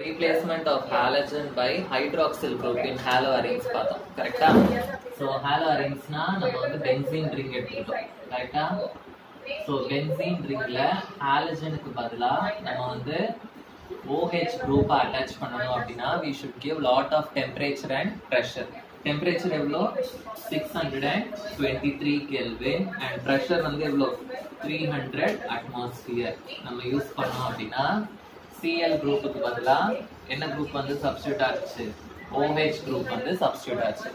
Replacement of halogen by hydroxyl group in haloarenes பார்த்தோம் கரெக்ட்டா so haloarenesனா நம்ம வந்து பென்சீன் ரிங் எடுத்துட்டோம் கரெக்ட்டா சோ பென்சீன் ரிங்ல ஹாலஜனுக்கு பதிலா நம்ம வந்து OH group attach பண்ணனும் அப்படினா we should give lot of temperature and pressure temperature எவ்வளோ 623 kelvin and pressure வந்து எவ்வளோ 300 atmosphere நம்ம யூஸ் பண்ணோம் அப்படினா Cl group க்கு பதிலா என்ன group வந்து substitute ஆச்சு OH group வந்து substitute ஆச்சு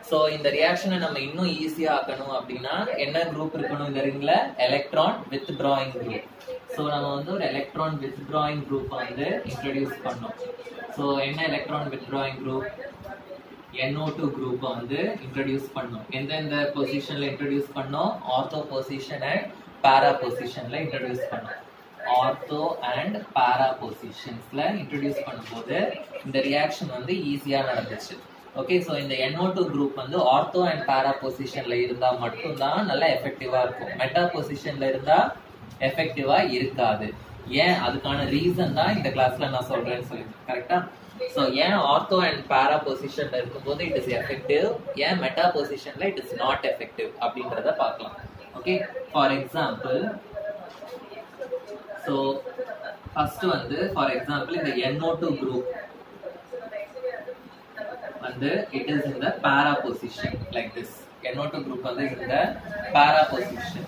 சோ இந்த ரியாக்ஷனை நம்ம இன்னும் ஈஸியா ஆக்கணும் அப்படினா என்ன group இருக்கணும் இந்த ரிங்ல electron withdrawing group சோ நம்ம வந்து ஒரு electron withdrawing group வந்து இன்ட்ரோ듀ce பண்ணோம் சோ என்ன electron withdrawing group NO2 group வந்து இன்ட்ரோ듀ce பண்ணோம் எந்தெந்த பொசிஷன்ல இன்ட்ரோ듀ce பண்ணோம் ஆர்த்தோ பொசிஷன் அண்ட் பாரா பொசிஷன்ல இன்ட்ரோ듀ce பண்ணோம் ஆர்த்தோ அண்ட் பாரா பொசிஷன்ஸ்ல இன்ட்ரோ듀ce பண்ணும்போது இந்த ரியாக்ஷன் வந்து ஈஸியா நடந்துச்சு ஓகே சோ இந்த NO2 group வந்து ஆர்த்தோ அண்ட் பாரா பொசிஷன்ல இருந்தா மட்டும் தான் நல்லா எஃபெக்டிவா இருக்கும் மெட்டா பொசிஷன்ல இருந்தா எஃபெக்டிவா இருக்காது ஏன் அதுக்கான ரீசன் தான் இந்த கிளாஸ்ல நான் சொல்றேன்னு சொல்லிருக்கேன் கரெக்ட்டா சோ ஏன் ஆர்த்தோ அண்ட் பாரா பொசிஷன்ல இருக்கும்போது இட் இஸ் எஃபெக்டிவ் ஏன் மெட்டா பொசிஷன்ல இட் இஸ் நாட் எஃபெக்டிவ் அப்படின்றத பார்க்கலாம் okay for example so first வந்து for example இந்த NO2 group வந்து it is in the para position like this NO2 group வந்து இந்த para position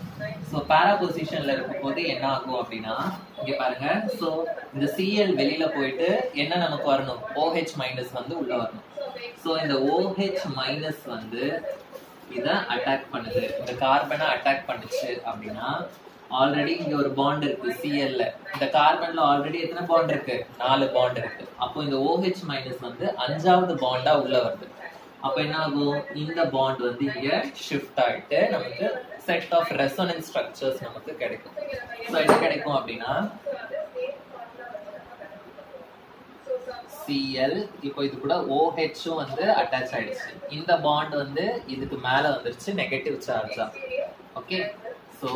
so para positionல இருக்கும்போது என்ன ஆகும் அப்படினா இங்க பாருங்க so இந்த Cl வெளியில போயிட்டு என்ன நமக்கு வரணும் OH மைனஸ் வந்து உள்ள வரணும் so இந்த OH மைனஸ் வந்து இத அட்டாக் பண்ணுது இந்த கார்பனை அட்டாக் பண்ணுச்சு அப்படினா ஆல்ரெடி இங்க ஒரு பாண்ட் இருக்கு Cl ல இந்த கார்பன்ல ஆல்ரெடி எத்தனை பாண்ட் இருக்கு 4 பாண்ட் இருக்கு அப்போ இந்த OH மைனஸ் வந்து அஞ்சாவது பாண்டா உள்ள வருது அப்ப என்ன ஆகும் இந்த பாண்ட் வந்து இங்க ஷிஃப்ட் ஆயிட்டு நமக்கு செட் ஆஃப் ரெசோனன்ஸ் ஸ்ட்ரக்சர்ஸ் நமக்கு கிடைக்கும் சோ என்ன கிடைக்கும் அப்படினா Cl இப்போ இது கூட OH வந்து அட்டாச் ஆயிடுச்சு இந்த பாண்ட் வந்து இதுக்கு மேல வந்துருச்சு நெகட்டிவ் சார்ஜா ஓகே சோ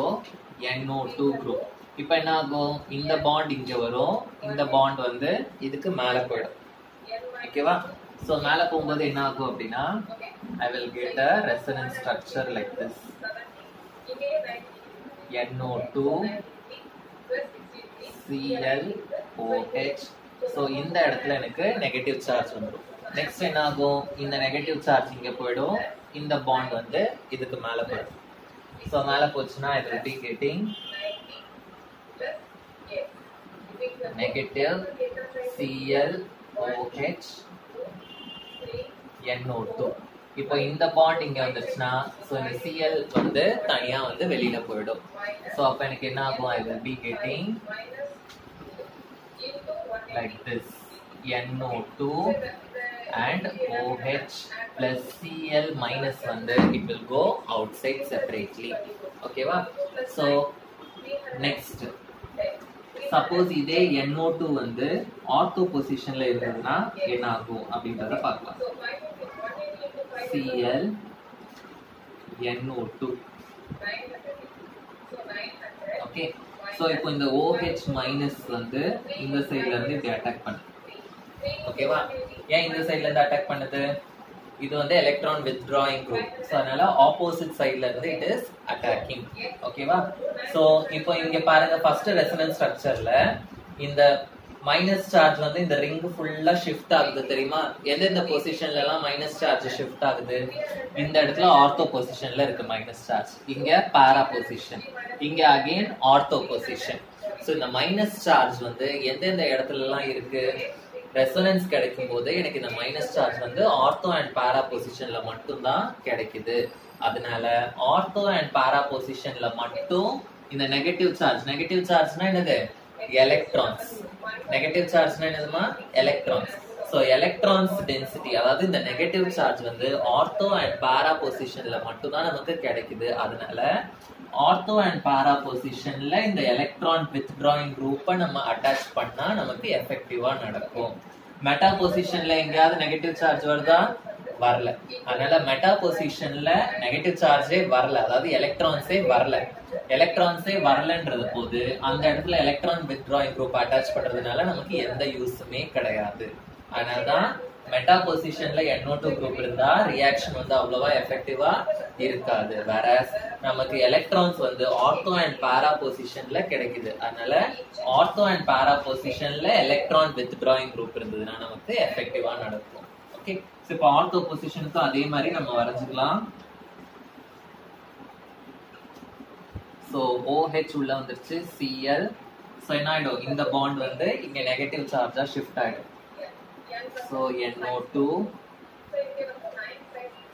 NO2 group இப்போ என்ன ஆகும் இந்த பாண்ட் இங்க வரும் இந்த பாண்ட் வந்து இதுக்கு மேல போய்டும் ஓகேவா சோ மேல போகும்போது என்ன ஆகும் அப்படினா I will get a resonance structure like this NO2 Cl OH so இந்த இடத்துல எனக்கு நெகட்டிவ் சார்ஜ் வந்துரும் நெக்ஸ்ட் என்ன ஆகும் இந்த நெகட்டிவ் சார்ஜ் இங்க போய்டும் இந்த பாண்ட் வந்து இதுக்கு மேல போய்டும் so மேல போச்சுனா I will be getting negative Cl OH NO2 இப்போ இந்த பாண்ட் இங்க வந்துச்சுனா so இந்த Cl வந்து தனியா வந்து வெளியில போய்டும் so அப்ப எனக்கு என்ன ஆகும் I will be getting like this NO2 and OH plus Cl minus வந்து it will go outside separately okay va so next suppose இதே NO2 வந்து ஆர்த்தோ பொசிஷன்ல இருந்ததுனா என்ன ஆகும் அப்படிங்கறத பார்க்கலாம் Cl NO2 okay so இப்போ இந்த OH மைனஸ் வந்து இந்த சைடுல இருந்து இப்படி அட்டாக் பண்ணுது ஓகேவா ஏன் இந்த சைடுல இருந்து அட்டாக் பண்ணுது இது வந்து எலக்ட்ரான் withdrawing group சோ அதனால ஆப்போசிட் சைடுல இருந்து இட் இஸ் அட்டாக்கிங் ஓகேவா சோ இப்போ இங்க பாருங்க ஃபர்ஸ்ட் ரெசோனன்ஸ் ஸ்ட்ரக்சர்ல இந்த மைனஸ் சார்ஜ் வந்து இந்த ரிங் ஃபுல்லா ஷிஃப்ட் ஆகுது தெரியுமா எந்தெந்த பொசிஷன்ல எல்லாம் மைனஸ் சார்ஜ் ஷிஃப்ட் ஆகுது இந்த இடத்துல ஆர்த்தோ பொசிஷன்ல இருக்கு மைனஸ் சார்ஜ் இங்க பாரா பொசிஷன் இங்க அகைன் ஆர்த்தோ பொசிஷன் சோ இந்த மைனஸ் சார்ஜ் வந்து எந்தெந்த இடத்துல எல்லாம் இருக்கு ரெசோனன்ஸ் கிடைக்கும் போது எனக்கு இந்த மைனஸ் சார்ஜ் வந்து ஆர்த்தோ அண்ட் பாரா பொசிஷன்ல மட்டும் தான் கிடைக்குது அதனால ஆர்த்தோ அண்ட் பாரா பொசிஷன்ல மட்டும் இந்த நெகட்டிவ் சார்ஜ்னா என்னது எலக்ட்ரான்ஸ் நெகட்டிவ் சார்ஜ்னா என்னதுமா எலக்ட்ரான்ஸ் சோ எலக்ட்ரான்ஸ் டென்சிட்டி அதாவது இந்த நெகட்டிவ் சார்ஜ் வந்து ஆர்த்தோ அண்ட் பாரா பொசிஷன்ல மட்டும் தான் நமக்கு கிடைக்குது அதனால ஆர்த்தோ அண்ட் பாரா பொசிஷன்ல இந்த எலக்ட்ரான் withdrawing group நம்ம அட்டாச் பண்ணா நமக்கு எஃபெக்டிவா நடக்கும் மெட்டா பொசிஷன்ல எங்கயாவது நெகட்டிவ் சார்ஜ் வருதா வரல. அதனால மெட்டா பொசிஷன்ல நெகட்டிவ் சார்ஜே வரல, அதாவது எலக்ட்ரான்ஸே வரல. எலக்ட்ரான்ஸே வரலன்றது போது அந்த இடத்துல எலக்ட்ரான் வித்ட்ராயிங் குரூப் அட்டாச் பண்றதுனால நமக்கு எந்த யூஸுமே கிடையாது. அதனாலதான் மெட்டா பொசிஷன்ல NO2 குரூப் இருந்தா ரியாக்ஷன் வந்து அவ்வளவா எஃபெக்டிவா இருக்காது. வேற நமக்கு எலக்ட்ரான்ஸ் வந்து ஆர்த்தோ அண்ட் பாரா பொசிஷன்ல கிடைக்குது. அதனால ஆர்த்தோ அண்ட் பாரா பொசிஷன்ல எலக்ட்ரான் வித்ட்ராயிங் குரூப் இருந்ததுன்னா நமக்கு எஃபெக்டிவா நடக்கும். ஓகே, இப்போ ஆர்த்தோ பொசிஷனுக்கு அதே மாதிரி நம்ம வரைஞ்சுக்கலாம். சோ OH உள்ள வந்துருச்சு, Cl. சோ என்ன ஆயிடும், இந்த பாண்ட் வந்து இங்க நெகட்டிவ் சார்ஜா ஷிஃப்ட் ஆயிடும். So NO2.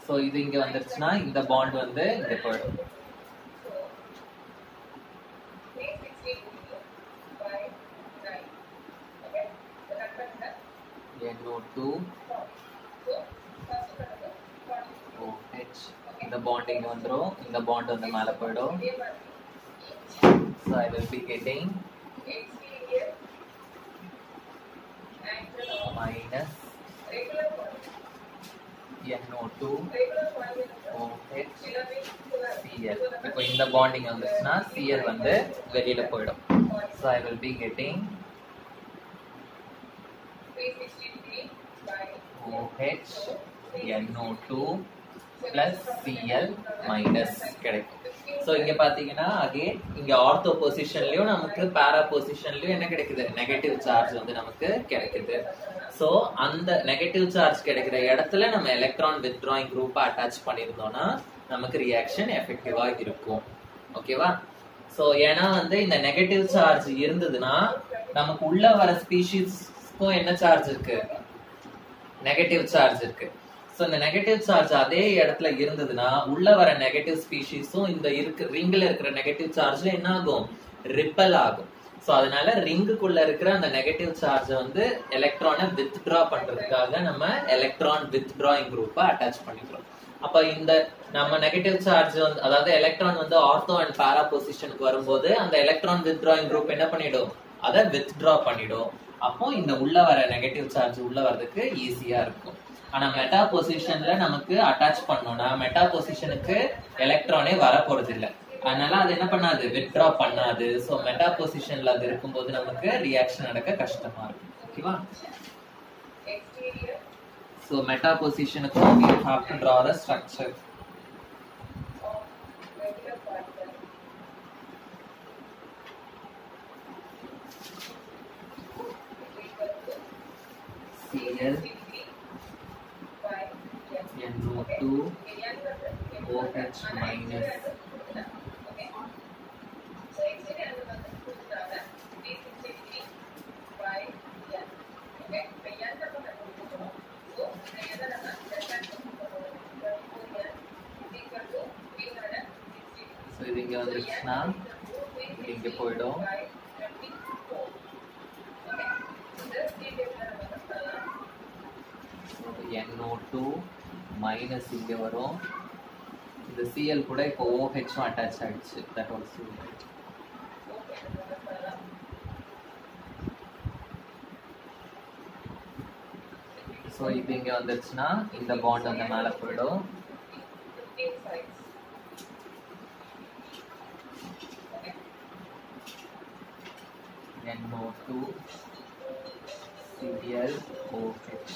சோ இது இங்க வந்துருச்சுன்னா இந்த பாண்ட் வந்து இங்க போயிடும். NO2 OH, இந்த பாண்ட் இங்க வந்துரும், இந்த பாண்ட் வந்து மேல போயிடும். So I will be getting minus NO2 OH Cl. இப்போ இந்த பாண்டிங் வந்துச்சுன்னா Cl வந்து வெளியில போயிடும். So I will be getting OH NO2 plus Cl minus கிடைக்கும். சோ இங்க பாத்தீங்கன்னா அகைன் இங்க ஆர்த்தோ பொசிஷன்லயும் நமக்கு பாரா பொசிஷன்லயும் என்ன கிடைக்குது, நெகட்டிவ் சார்ஜ் வந்து நமக்கு கிடைக்குது. சோ அந்த நெகட்டிவ் சார்ஜ் கிடைக்கிற இடத்துல நம்ம எலக்ட்ரான் வித்ட்ராயிங் குரூப் அட்டாச் பண்ணிருந்தோம்னா நமக்கு ரியாக்ஷன் எஃபெக்டிவா இருக்கும். ஓகேவா? சோ ஏன்னா வந்து இந்த நெகட்டிவ் சார்ஜ் இருந்ததுன்னா நமக்கு உள்ள வர ஸ்பீஷீஸ்க்கும் என்ன சார்ஜ் இருக்கு, நெகட்டிவ் சார்ஜ் இருக்கு. சோ இந்த நெகட்டிவ் சார்ஜ் அதே இடத்துல இருந்ததுன்னா உள்ள வர நெகட்டிவ் ஸ்பீஷீஸும் இந்த ரிங்ல இருக்கிற நெகட்டிவ் சார்ஜ்ல என்ன ஆகும், ரிப்பல் ஆகும். சோ அதனால ரிங்குக்குள்ள இருக்கிற அந்த நெகட்டிவ் சார்ஜ் வந்து எலக்ட்ரானை வித்ட்ரா பண்றதுக்காக நம்ம எலக்ட்ரான் வித்ட்ராயிங் குரூப்பை அட்டாச் பண்ணிக்கிறோம். அப்ப இந்த நம்ம நெகட்டிவ் சார்ஜ் வந்து, அதாவது எலக்ட்ரான் வந்து ஆர்த்தோ அண்ட் பாரா பொசிஷனுக்கு வரும்போது அந்த எலக்ட்ரான் வித்ட்ராயிங் குரூப் என்ன பண்ணிடும், அதை வித்ட்ரா பண்ணிடும். அப்போ இந்த உள்ள வர நெகட்டிவ் சார்ஜ் உள்ள வரதுக்கு ஈஸியா இருக்கும். ஆனா மெட்டா பொசிஷன்ல நமக்கு அட்டாச் பண்ணோம்னா மெட்டா பொசிஷனுக்கு எலக்ட்ரானே வர போறது இல்ல, அதனால அது என்ன பண்ணாது, வித்ட்ரா பண்ணாது. சோ மெட்டா பொசிஷன்ல அது இருக்கும்போது நமக்கு ரியாக்ஷன் நடக்க கஷ்டமா இருக்கும். ஓகேவா? சோ மெட்டா பொசிஷனுக்கு we have to draw the structure. Cl NO2 OH minus. So இது இங்க வந்துருச்சுன்னா இது இங்க போயிடும். NO2 மைனஸ் இங்க வரும். இந்த Cl கூட இப்போ OH அட்டாச் ஆயிடுச்சு. That also. சோ இது இங்க வந்துருச்சுன்னா இந்த பாண்ட் அந்த மேல போயிடும். NO2 Cl OH.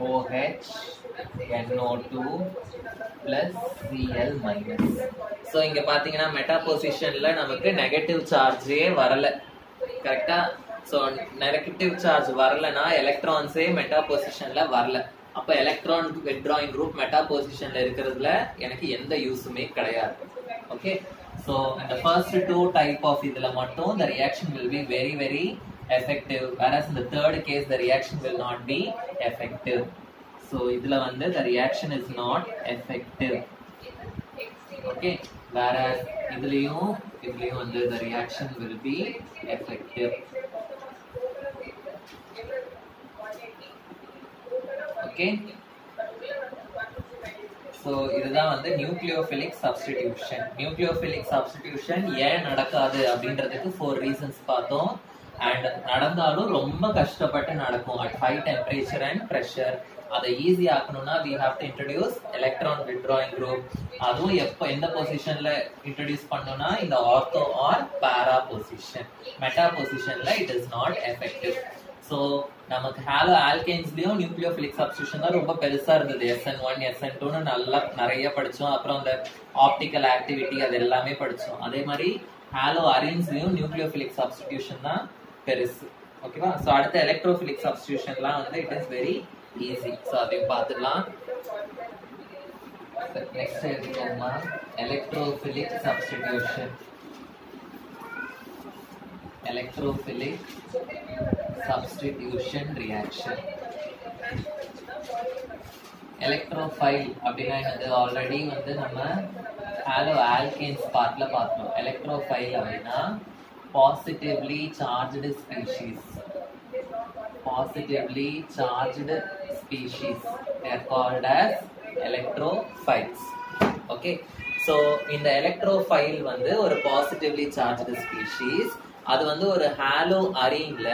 OH NO2 plus Cl minus. So இங்க பாத்தீங்கன்னா மெட்டா பொசிஷன்ல நமக்கு நெகட்டிவ் சார்ஜே வரல. கரெக்ட்டா? சோ நெகட்டிவ் சார்ஜ் வரலனா எலக்ட்ரான்ஸே மெட்டா பொசிஷன்ல வரல. அப்ப எலக்ட்ரான் வித்ட்ராயிங் குரூப் மெட்டா பொசிஷன்ல இருக்கிறதுல எனக்கு எந்த யூஸுமே கிடையாது. ஓகே? சோ இந்த first two type of இதுல மட்டும் the reaction will be very very effective, whereas in the third case the reaction will not be effective. So இதுல வந்து the reaction is not effective. Okay, whereas இதுலயும் வந்து the reaction will be effective. Okay, so இதுதான் வந்து nucleophilic substitution. Nucleophilic substitution ஏன் நடக்காது அப்படின்றதுக்கு 4 reasons பார்த்தோம். அண்ட் நடந்தாலும் ரொம்ப கஷ்டப்பட்டு நடக்கும் at high temperature and pressure. அதை easy ஆக்கணும்னா we have to introduce electron withdrawing group. அதுவும் எப்போ எந்த பொசிஷன்ல இன்ட்ரோடியூஸ் பண்ணோம்னா இந்த ஆர்த்தோ ஆர் பாரா பொசிஷன். மெட்டா பொசிஷன்ல it is not effective. So நமக்கு ஹாலோ ஆல்கேன்ஸ்லயும் நியூக்ளியோஃபிலிக் சப்ஸ்டிடியூஷன் தான் ரொம்ப பெருசா இருந்தது. SN1 SN2ன்னு நல்லா நிறைய படிச்சோம். அப்புறம் அந்த ஆப்டிக்கல் ஆக்டிவிட்டி அது எல்லாமே படிச்சோம். அதே மாதிரி ஹாலோ அரீன்ஸ்லயும் நியூக்ளியோஃபிலிக் சப்ஸ்டிடியூஷன் தான் பெருசு. ஓகேவா? ஸோ அடுத்த எலக்ட்ரோஃபிலிக் சப்ஸ்டிடியூஷன்லாம் வந்து it is very easy. So அதையும் பார்த்துக்கலாம். நெக்ஸ்ட் எடுத்துக்கோமா electrophilic substitution. Electrophilic substitution reaction. Electrophile அப்படின்னா என்னது? ஆல்ரெடி வந்து நம்ம ஹாலோ ஆல்கேன்ஸ் பார்ட்ல பார்த்தோம். எலக்ட்ரோஃபைல் அப்படின்னா positively charged species. Positively charged species they are called as electrophiles. Okay, so இந்த எலக்ட்ரோஃபைல் வந்து ஒரு பாசிட்டிவ்லி சார்ஜ்டு ஸ்பீஷீஸ். அது வந்து ஒரு ஹாலோ அரீன்ல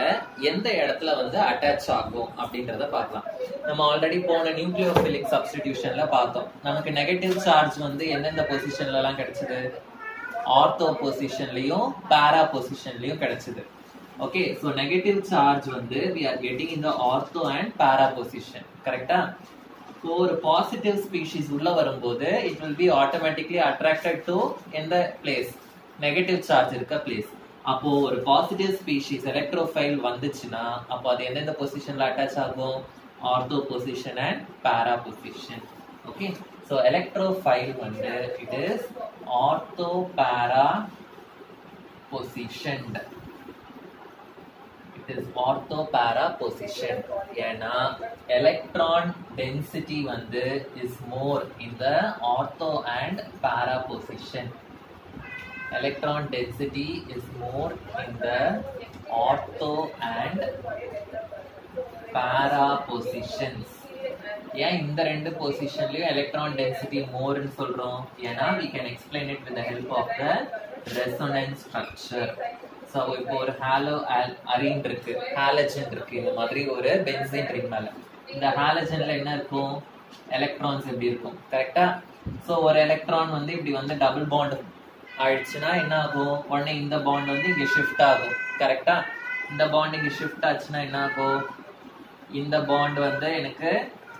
எந்த இடத்துல வந்து அட்டாச் ஆகும் அப்படின்றத பார்க்கலாம். நம்ம ஆல்ரெடி போன நியூக்ளியோஃபிலிக் சப்ஸ்டிடியூஷன்ல பார்த்தோம். நமக்கு நெகட்டிவ் சார்ஜ் வந்து எந்தெந்த பொசிஷன்ல எல்லாம் கிடைச்சது? ஆர்த்தோ பொசிஷன்லயும் பாரா பொசிஷன்லயும் கிடைச்சது. ஓகே, ஸோ நெகட்டிவ் சார்ஜ் வந்து we are getting in the ortho and para position. கரெக்டா? ஸோ ஒரு பாசிட்டிவ் ஸ்பீஷீஸ் உள்ள வரும்போது it will be automatically attracted to எந்த பிளேஸ்? நெகட்டிவ் சார்ஜ் இருக்க பிளேஸ். அப்போ ஒரு பாசிட்டிவ் ஸ்பீஷீஸ் எலக்ட்ரோஃபைல் வந்துச்சுன்னா அப்போ அது எந்தெந்த பொசிஷன்ல அட்டாச் ஆகும்? Ortho position and para position. Okay, so electrophile வந்து it is ortho para positioned. It is ortho para position. ஏன்னா எலக்ட்ரான் டென்சிட்டி வந்து is more in the ortho and para position. Electron density is more in the ortho and para positions. ஏன் இந்த ரெண்டு பொசிஷன்லயும் electron density மோர்னு சொல்றோம்? ஏன்னா we can explain it with the help of the resonance structure. So இப்போ ஒரு hollow arene இருக்கு, halogen இருக்கு, இந்த மாதிரி ஒரு பென்சீன் ரிங் மேல. இந்த ஹாலஜன்ல என்ன இருக்கும்? எலக்ட்ரான்ஸ் எப்படி இருக்கும்? கரெக்டா? ஸோ ஒரு எலக்ட்ரான் வந்து இப்படி வந்து டபுள் பாண்ட் ஆயிடுச்சுன்னா என்ன ஆகும்? உடனே இந்த பாண்ட் வந்து இங்க ஷிஃப்ட் ஆகும். கரெக்டா? இந்த பாண்ட் இங்க ஷிஃப்ட் ஆச்சுன்னா என்ன ஆகும்? இந்த பாண்ட் வந்து எனக்கு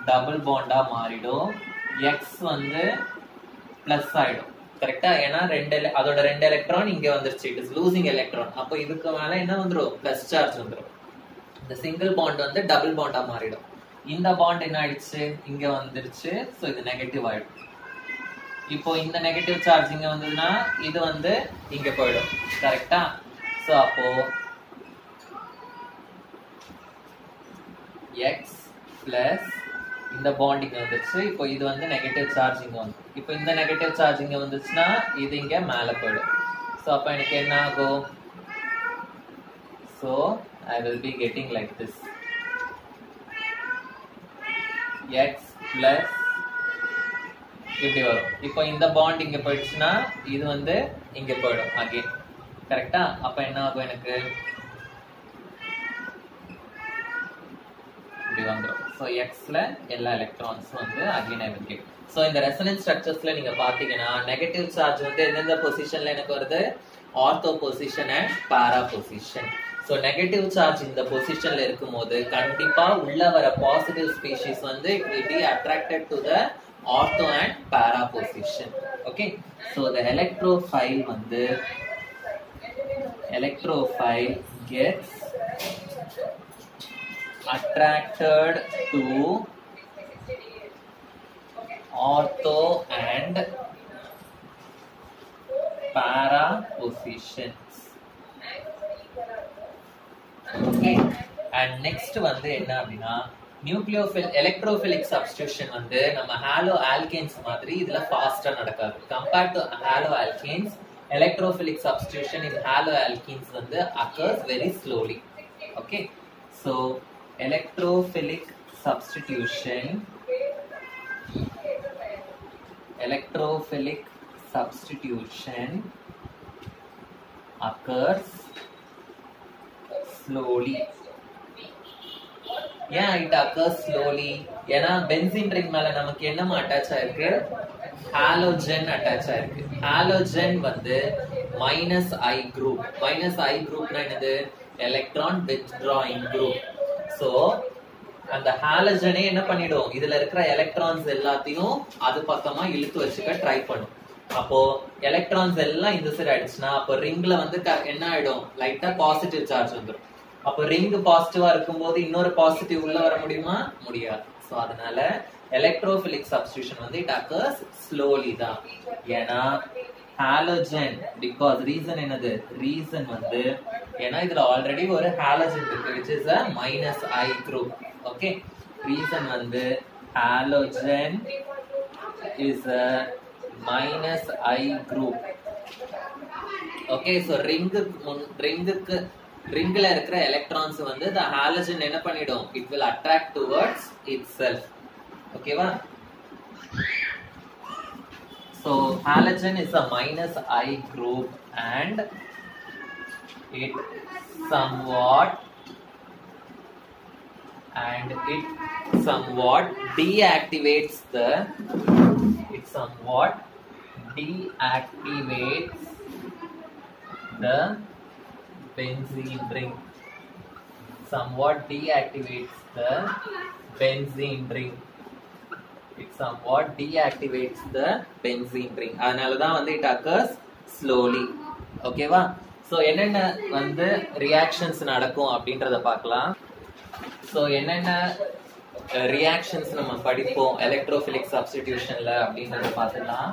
டபுள் பாண்டா மாறிடும். எக்ஸ் வந்து பிளஸ் ஆயிடும். கரெக்டா? ஏன்னா அதோட 2 எலக்ட்ரான் இங்க வந்துருச்சு. It is losing electron. அப்போ இதுக்கு மேல என்ன வந்துடும்? பிளஸ் சார்ஜ் வந்துடும். இந்த சிங்கிள் பாண்ட் வந்து டபுள் பாண்டா மாறிடும். இந்த பாண்ட் என்ன ஆயிடுச்சு? இங்க வந்துருச்சு. ஸோ இது நெகட்டிவ் ஆயிடும். இப்போ இந்த நெகட்டிவ் சார்ஜ் இங்க வந்ததுன்னா இது வந்து இங்க போயிடும். கரெக்டா? சோ அப்போ x பிளஸ் இந்த பாண்ட் இங்க வந்துருச்சு. இப்போ இது வந்து நெகட்டிவ் சார்ஜ் இங்க வந்து, இப்போ இந்த நெகட்டிவ் சார்ஜ் இங்க வந்துச்சுன்னா இது இங்க மேல போயிடும். சோ அப்ப எனக்கு என்ன ஆகும்? So I will be getting like this. x plus இப்படி வரும். இப்போ இந்த பாண்ட் இங்க போயிடுச்சுன்னா இது வந்து இங்க போயிடும் அகைன். கரெக்டா? அப்ப என்ன ஆகும்? எனக்கு இப்படி வந்துடும். ஸோ எக்ஸ்ல எல்லா எலக்ட்ரான்ஸும் வந்து again I will get. So இந்த ரெசனன்ஸ் ஸ்ட்ரக்சர்ஸ்ல நீங்க பாத்தீங்கன்னா நெகட்டிவ் சார்ஜ் வந்து எந்தெந்த பொசிஷன்ல எனக்கு வருது? Ortho position and para position. So negative charge இந்த பொசிஷன்ல இருக்கும்போது கண்டிப்பா உள்ள வர பாசிட்டிவ் ஸ்பீஷீஸ் வந்து it will be attracted to the ortho and para position. Okay, so the electrophile வந்து electrophile gets attracted to ortho and para positions. Okay, and next வந்து என்ன அப்படின்னா நியூக்ளியோஃபில் எலக்ட்ரோஃபிலிக் சப்ஸ்டிடியூஷன் வந்து நம்ம ஹாலோ ஆல்கேன்ஸ் மாதிரி இதுல ஃபாஸ்டா நடக்காது. Compared to haloalkanes, electrophilic substitution in haloalkenes வந்து occurs very slowly. Okay, so electrophilic substitution electrophilic substitution occurs slowly. Yeah, it occurs slowly. ஏன்னா பென்சீன் ரிங் மேல நமக்கு என்னமா அட்டாச் ஆயிருக்கு? ஹாலோஜன் அட்டாச் ஆயிருக்கு. ஹாலோஜன் வந்து மைனஸ் ஐ குரூப். மைனஸ் ஐ குரூப்னா என்னது? Electron withdrawing group. So அந்த ஹாலஜனே என்ன பண்ணிடும்? இதுல இருக்கிற எலக்ட்ரான்ஸ் எல்லாத்தையும் அது பக்கமா இழுத்து வச்சுக்க ட்ரை பண்ணும். அப்போ எலக்ட்ரான்ஸ் எல்லாம் இந்த சைடு ஆயிடுச்சுன்னா அப்போ ரிங்ல வந்து என்ன ஆயிடும்? லைட்டா பாசிட்டிவ் சார்ஜ் வந்துடும். அப்போ ரிங் பாசிட்டிவா இருக்கும்போது இன்னொரு பாசிட்டிவ் உள்ள வர முடியுமா? முடியாது. சோ அதனால எலக்ட்ரோஃபிலிக் சப்ஸ்டிடியூஷன் வந்து இட் அக்கர்ஸ் ஸ்லோலி தான். ஏன்னா ஹாலோஜன் பிகாஸ் ரீசன் என்னது? ரீசன் வந்து ஏன்னா இதுல ஆல்ரெடி ஒரு ஹாலோஜன் இருக்கு which is a minus I group. Okay, reason வந்து halogen is a minus I group. Okay, so ரிங்ல இருக்கிற எலக்ட்ரான்ஸ் வந்து the halogen என்ன பண்ணிடும்? It will attract towards itself. ஓகேவா? So halogen is a minus I group and it somewhat deactivates the benzene ring. Somewhat deactivates the benzene ring. It somewhat deactivates the benzene ring. அதனால தான் வந்து it occurs slowly. ஓகேவா? So என்னென்ன வந்து reactions நடக்கும் அப்படின்றத பார்க்கலாம். சோ என்னென்ன ரியாக்ஷன்ஸ் நம்ம படிப்போம் எலக்ட்ரோஃபிலிக் சப்ஸ்டிடியூஷன்ல அப்படின்றத பார்த்துக்கலாம்.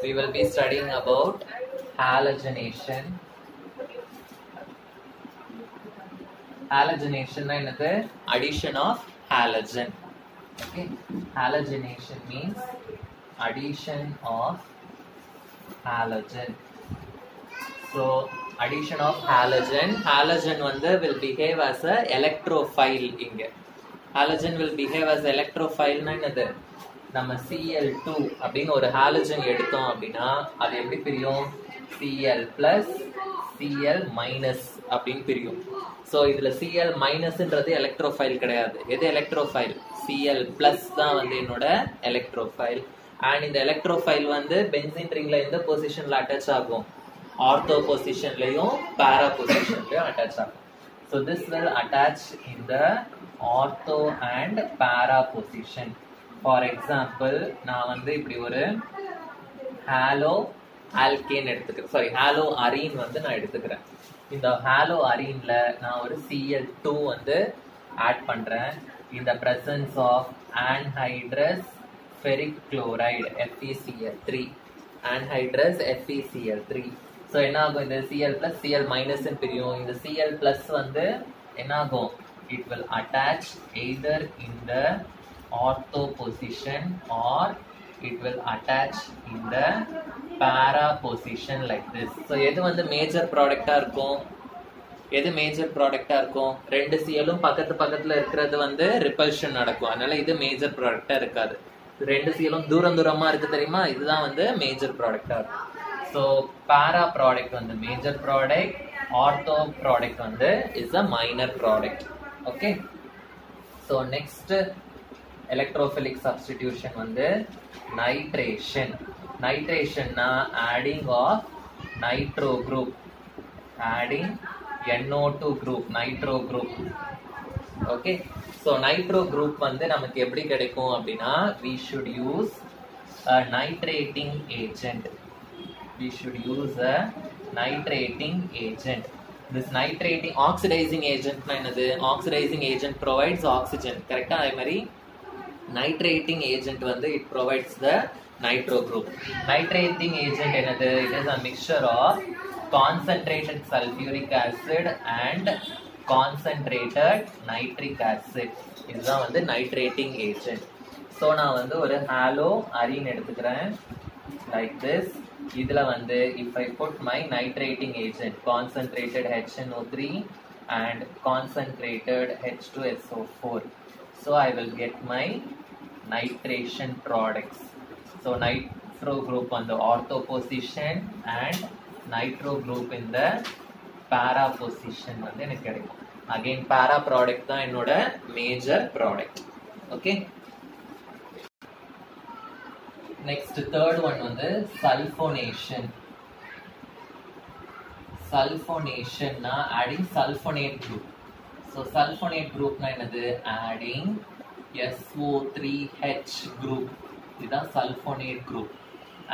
We will be studying about halogenation. Halogenation என்னது? Addition of halogen. Okay, halogenation means addition of halogen. So addition of halogen வந்து will behave as a electrophile. இங்க halogen will behave as electrophile னா என்னது? நம்ம Cl2 அப்படின்னு ஒரு halogen எடுத்தோம் அப்படின்னா அது எப்படி பிரியும்? Cl plus Cl minus அப்படின்னு பிரியும். சோ இதுல Cl மைனஸ்ன்றது எலக்ட்ரோஃபைல் கிடையாது. எது எலக்ட்ரோஃபைல்? Cl plus தான் வந்து என்னோட எலக்ட்ரோஃபைல். அண்ட் இந்த எலக்ட்ரோஃபைல் வந்து பென்சீன் ரிங்ல எந்த பொசிஷன்ல அட்டாச் ஆகும்? ஆர்த்தோ பொசிஷன்லயும் பாரா பொசிஷன்லயும் அட்டாச் ஆகும். So this will attach in the ortho and para position. For example, நான் வந்து இப்படி ஒரு ஹாலோ ஆல்கேன் எடுத்துக்கிறேன். சாரி, ஹாலோ அரீன் வந்து நான் எடுத்துக்கிறேன். இந்த ஹாலோ அரீன்ல நான் ஒரு Cl2 வந்து ஆட் பண்றேன். in the presence of anhydrous ferric chloride FeCl3. anhydrous FeCl3. so என்ன ஆகும்? இந்த Cl plus Cl minus ன்னு பிரியும். இந்த Cl plus வந்து என்ன ஆகும்? it will attach either in the ortho position or it will attach in the para position like this. so எது வந்து மேஜர் ப்ராடக்ட்டா இருக்கும்? எது மேஜர் ப்ராடக்ட்டா இருக்கும்? ரெண்டு Clம் பக்கத்துல இருக்கிறது வந்து ரிப்பல்ஷன் நடக்கும். அதனால இது மேஜர் ப்ராடக்ட்டா இருக்காது. ரெண்டு Clம் தூரமா இருக்கு தெரியுமா? இதுதான் வந்து மேஜர் ப்ராடக்ட்டா இருக்கும். so para product வந்து மேஜர் ப்ராடக்ட், ortho product வந்து is a minor product. okay, so next electrophilic substitution வந்து nitration. nitration na adding of nitro group, adding NO2 group, nitro group. okay, so nitro group வந்து நமக்கு எப்படி கிடைக்கும் அப்படின்னா we should use a nitrating agent. we should use a nitrating agent. this nitrating oxidizing agent na என்னது? oxidizing agent provides oxygen. கரெக்ட்டா? அதே மாதிரி nitrating agent வந்து it provides the nitro group. nitrating agent என்னது? it is a mixture of concentrated sulfuric acid and concentrated nitric acid. இதுதான் வந்து nitrating agent. so நான் வந்து ஒரு ஹாலோ அரீன் எடுத்துக்கிறேன் like this. இதுல வந்து if I put my nitrating agent concentrated HNO3 and concentrated H2SO4, so I will get my nitration products. so nitrோ group on the ortho position and nitro group in the para position வந்து எனக்கு கிடைக்கும். again para product தான் என்னோட major product. okay, next third one வந்து sulfonation. sulfonation na adding sulfonate group. so sulfonate group na என்னது adding SO3H group. இதுதான் sulfonate group.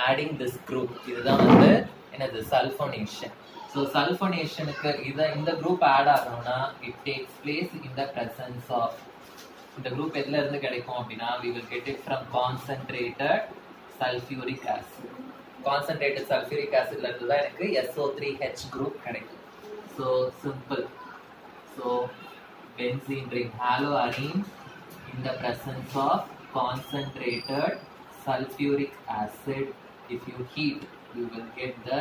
adding this group இதுதான் வந்து என்னது sulfonation. so sulfonation க்கு இந்த group add ஆகணும்னா it takes place in the presence of, இந்த group எதுல இருந்து கிடைக்கும் அப்படினா we will get it from concentrated sulfuric acid. concentrated sulfuric acid ல இருந்து தான் எனக்கு SO3H group கிடைக்கும். so simple. so benzene ring haloarine in the presence of concentrated sulfuric acid, if you heat you will get the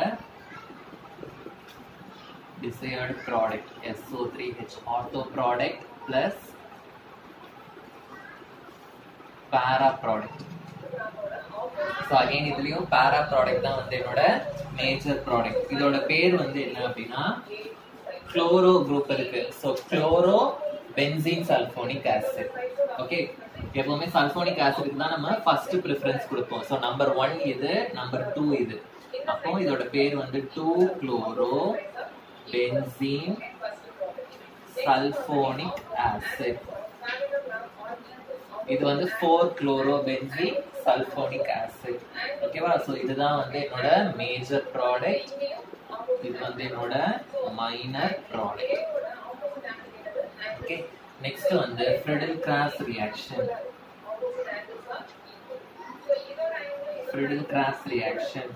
desired product SO3H ortho product plus para product. so again இதுலயும் para product தான் வந்து என்னோட major product. இதோட பேர் வந்து என்ன அப்படினா chloro group இருக்கு. so chloro benzene sulfonic acid. okay, எப்பவுமே sulfonic acid க்கு தான் நம்ம first preference கொடுப்போம். so number 1 இது, number 2 இது. அப்போ இதோட பேர் வந்து 2 chloro benzene sulfonic acid. இது வந்து 4 chloro benzene sulfonic acid. ஓகேவா? so இதுதான் வந்து என்னோட major product, இது வந்து என்னோட minor product. okay, next வந்து Friedel-Crafts reaction. Friedel-Crafts reaction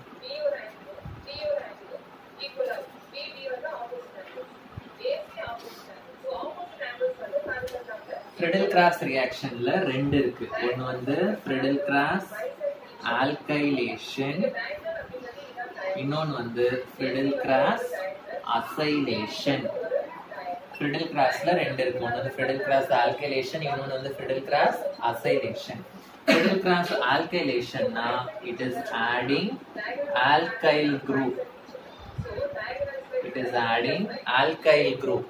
Friedel-Crafts reactionல ரெண்டு இருக்கு. ஒன்னு வந்து Friedel-Crafts alkylation, இன்னொன்னு வந்து Friedel-Crafts acylation. Friedel-Craftsல ரெண்டு இருக்கு. ஒன்னு வந்து Friedel-Crafts alkylation, இன்னொன்னு வந்து Friedel-Crafts acylation. Friedel-Crafts alkylation na it is adding alkyl group. It is adding alkyl group.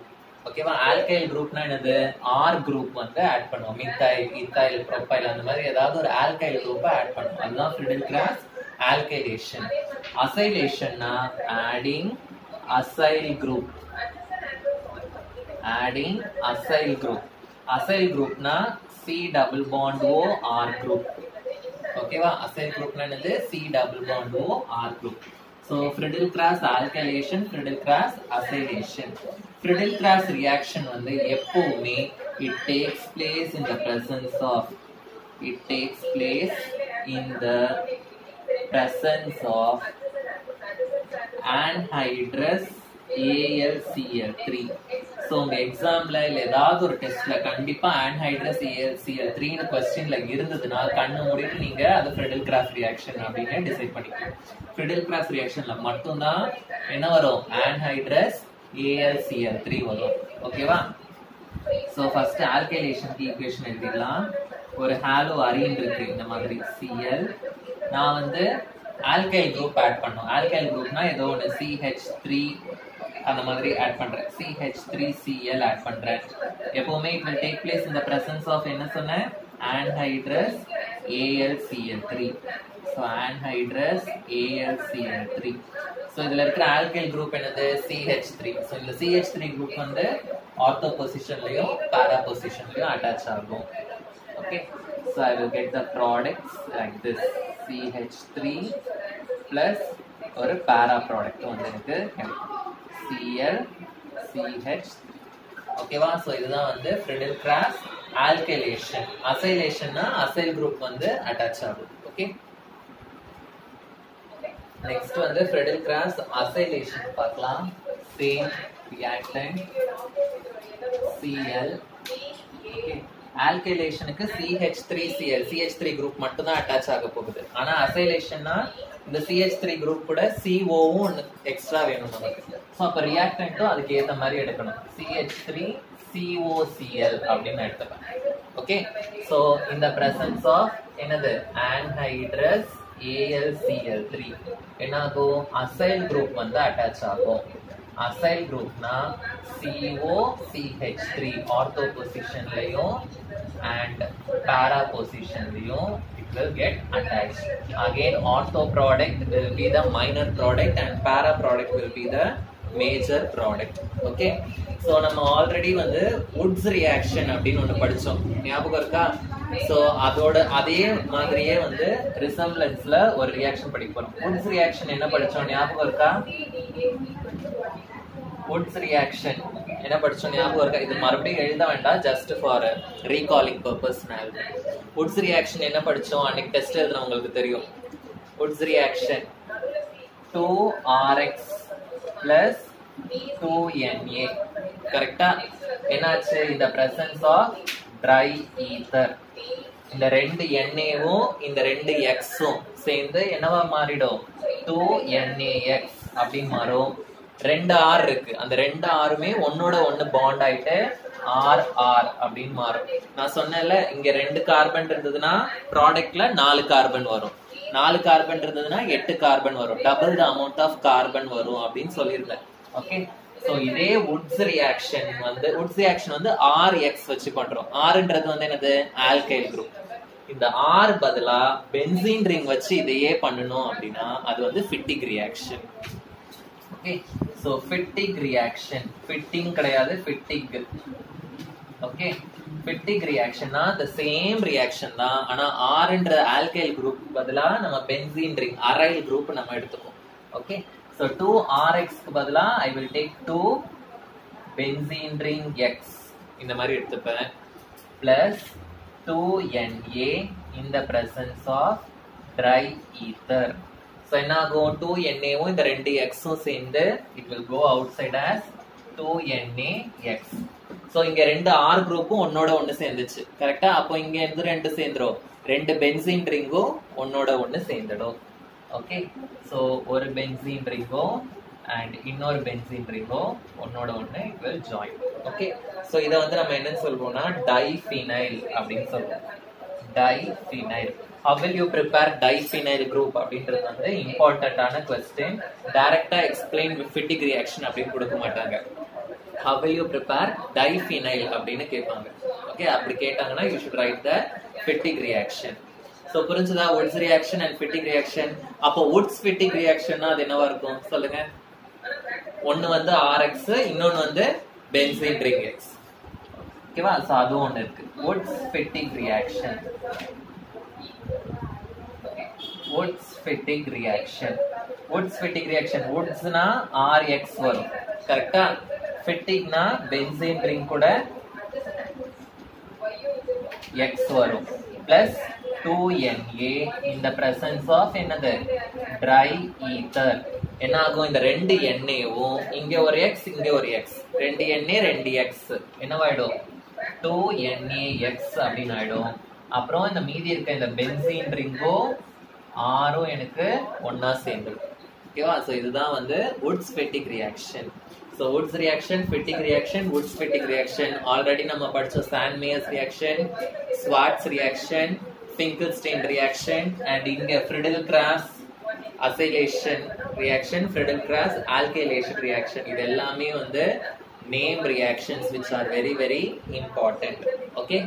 ஓகேவா? alkyl group na என்னது R group வந்து ஆட் பண்ணுவோம். மித்தைல், ஈத்தைல், ப்ரோபைல் அந்த மாதிரி ஏதாவது ஒரு alkyl group ஆட் பண்ணுவோம். அதுதான் Friedel-Crafts alkylation. acylation na adding acyl group. adding acyl group. acyl group na C double bond O R group. ஓகேவா? acyl group na என்னது C double bond O R group. so Friedel-Crafts alkylation, Friedel-Crafts acylation. Friedel-Crafts reaction வந்து எப்பவுமே it takes place in the presence of anhydrous AlCl3. so உங்க எக்ஸாம்ல இல்ல ஏதாவது ஒரு டெஸ்ட்ல கண்டிப்பா anhydrous AlCl3 னு क्वेश्चनல இருந்ததுனா கண்ணு மூடிட்டு நீங்க அது Friedel-Crafts reaction அப்படினு டிசைட் பண்ணிக்கலாம். Friedel-Crafts reactionல மட்டும் தான் என்ன வரும்? anhydrous AlCl3 வரும். ஓகேவா? so first alkylation equation எழுதிடலாம். ஒரு ஹாலோ அரீன் இருக்கு இந்த மாதிரி Cl. நான் வந்து alkyl group ஆட் பண்ணனும். alkyl groupனா ஏதோ ஒன்னு CH3 அந்த மாதிரி ஆட் பண்றேன். CH3Cl ஆட் பண்றேன். எப்பவுமே it will take place in the presence of என்ன சொன்னேன்? anhydrous AlCl3. so anhydrous AlCl3. so இதுல இருக்கிற alkyl group என்னது? CH3. so இந்த CH3 group வந்து ortho positionலயும் para positionலயும் அட்டாச் ஆகும். okay, so I will get the products like this CH3 plus ஒரு para product வந்து எனக்கு கிடைக்கும் Cl CH. ஓகேவா? so இதுதான் வந்து Friedel-Crafts alkylation. acylation னா acyl group வந்து அட்டாச் ஆகும். ஓகே, next வந்து Friedel-Crafts acylation பார்க்கலாம். same reactant Cl. okay, alkylationக்கு CH3Cl, CH3 group மட்டும் தான் அட்டாச் ஆக போகுது. ஆனா acylation-னா இந்த CH3 group கூட CO வும் எக்ஸ்ட்ரா வேணும் நமக்கு. சோ அப்ப ரியாக்டன்ட்டும் அதுக்கு ஏத்த மாதிரி எடுக்கணும். CH3COCl அப்படின்னு எடுத்துக்கலாம். Okay, so in the presence of என்னது anhydrous AlCl3 என்ன ஆகும் அசைல் குரூப் வந்து அட்டாச் ஆகும் அசைல் குரூப்னா COCH3 ஆர்த்தோ பொசிஷன்லயும் and para positionலயும் it will get attached again ortho product will be the minor product and para product will be the major product okay so நம்ம already வந்து Woods reaction அப்படினு ஒன்னு படிச்சோம் ஞாபகம் இருக்கா so அதோட அதே மாதிரியே வந்து ரிசம்பிளன்ஸ்ல ஒரு ரியாக்ஷன் படிக்க போறோம் Woods reaction என்ன படிச்சோம் ஞாபகம் இருக்கா Woods reaction என்ன படிச்சோம் ஞாபகம் இருக்கா இது மறுபடியும் எழுத வேண்டாம் just for recalling purpose Woods reaction என்ன படிச்சோம் அன்னைக்கு டெஸ்ட் எழுதுன உங்களுக்கு தெரியும் Woods reaction 2RX plus 2Na கரெக்ட்டா என்னாச்சு இந்த presence of dry ether இந்த ரெண்டு NAவும் இந்த ரெண்டு Xவும் சேர்ந்து என்னவா மாறிடும் 2NaX அப்படி மாறும் ரெண்டு R இருக்கு அந்த ரெண்டு Rமே ஒன்னோட ஒன்னு பாண்ட் ஆயிட்டு RR அப்படின்னு மாறும் நான் சொன்னேன்ல இங்க ரெண்டு கார்பன் இருந்ததுன்னா ப்ராடக்ட்ல 4 கார்பன் வரும் 4 கார்பன் இருந்ததுன்னா 8 கார்பன் வரும் double the amount of carbon வரும் அப்படின்னு சொல்லியிருந்தேன் ஓகே சோ இதே Woods reaction வந்து RX வச்சு பண்றோம் Rன்றது வந்து என்னது ஆல்கைல் குரூப் இந்த R பதிலா பென்சீன் ரிங் வச்சு இதையே பண்ணனும் அப்படினா அது வந்து Fittig reaction okay so Fittig reaction fitting கிடையாது Fittig okay Fittig reaction na the same reaction தான் ஆனா R என்ற alkyl group பதிலா நம்ம benzene ring aryl group நம்ம எடுத்துப்போம் okay so 2RX க்கு பதிலா I will take 2 benzene ring X இந்த மாதிரி எடுத்துப்பேன் plus 2Na in the presence of dry ether so என்ன ஆகும் 2Na-வும் இந்த ரெண்டு X-ம் சேர்ந்து it will go outside as 2NaX so இங்க ரெண்டு R குரூப்பும் ஒன்னோட ஒன்னு சேர்ந்துச்சு கரெக்ட்டா அப்போ இங்க இருந்து ரெண்டு சேர்ந்துரும் ரெண்டு பென்சீன் ரிங்கும் ஒன்னோட ஒன்னு சேர்ந்துடும் ஓகே so ஒரு பென்சீன் ரிங்கும் and இன்னொரு பென்சீன் ரிங்கும் ஒன்னோட ஒன்னு it will join okay so இத வந்து நம்ம என்னன்னு சொல்வோம்னா diphenyl அப்படினு சொல்றோம் diphenyl how will you prepare diphenyl group அப்படின்றது வந்து இம்பார்ட்டன்ட்டான क्वेश्चन டைரக்டா எக்ஸ்பிளைன் with Fittig reaction அப்படினு கொடுக்க மாட்டாங்க how will you prepare diphenyl அப்படினு கேட்பாங்க ஓகே அப்படி கேட்டாங்கன்னா you should write the Fittig reaction so புரிஞ்சதா Woods reaction and Fittig reaction அப்போ Woods Fittig reaction அது என்னவா இருக்கும் சொல்லுங்க ஒன்னு வந்து RX இன்னொன்னு வந்து benzene ring X ஓகேவா சோ அது ஒன்னு இருக்கு Woods Fittig reaction Woods Fittig reaction Woods னா RX வரும் கரெக்ட்டா Fittig னா benzene ring கூட X வரும் plus 2Na in the presence of என்னது dry ether என்ன ஆகும் இந்த ரெண்டு Na-வும் இங்க ஒரு X இங்க ஒரு X ரெண்டு Na ரெண்டு X என்னவாயிடும் 2NaX அப்படின்னு ஆயிடும் அப்புறம் இந்த மீதி இருக்க இந்த பென்சீன் ரிங்கோ ஆரும் எனக்கு ஒண்ணா சேர்ந்துடும் ஓகேவா சோ இதுதான் வந்து Woods Fittig reaction so Woods reaction Fittig reaction Woods Fittig reaction already நம்ம படிச்ச Sandmeyer's reaction Schwarz reaction Finkelstein reaction and இங்க Friedel-Crafts acylation reaction Friedel-Crafts alkylation reaction இது எல்லாமே வந்து name reactions which are very very important okay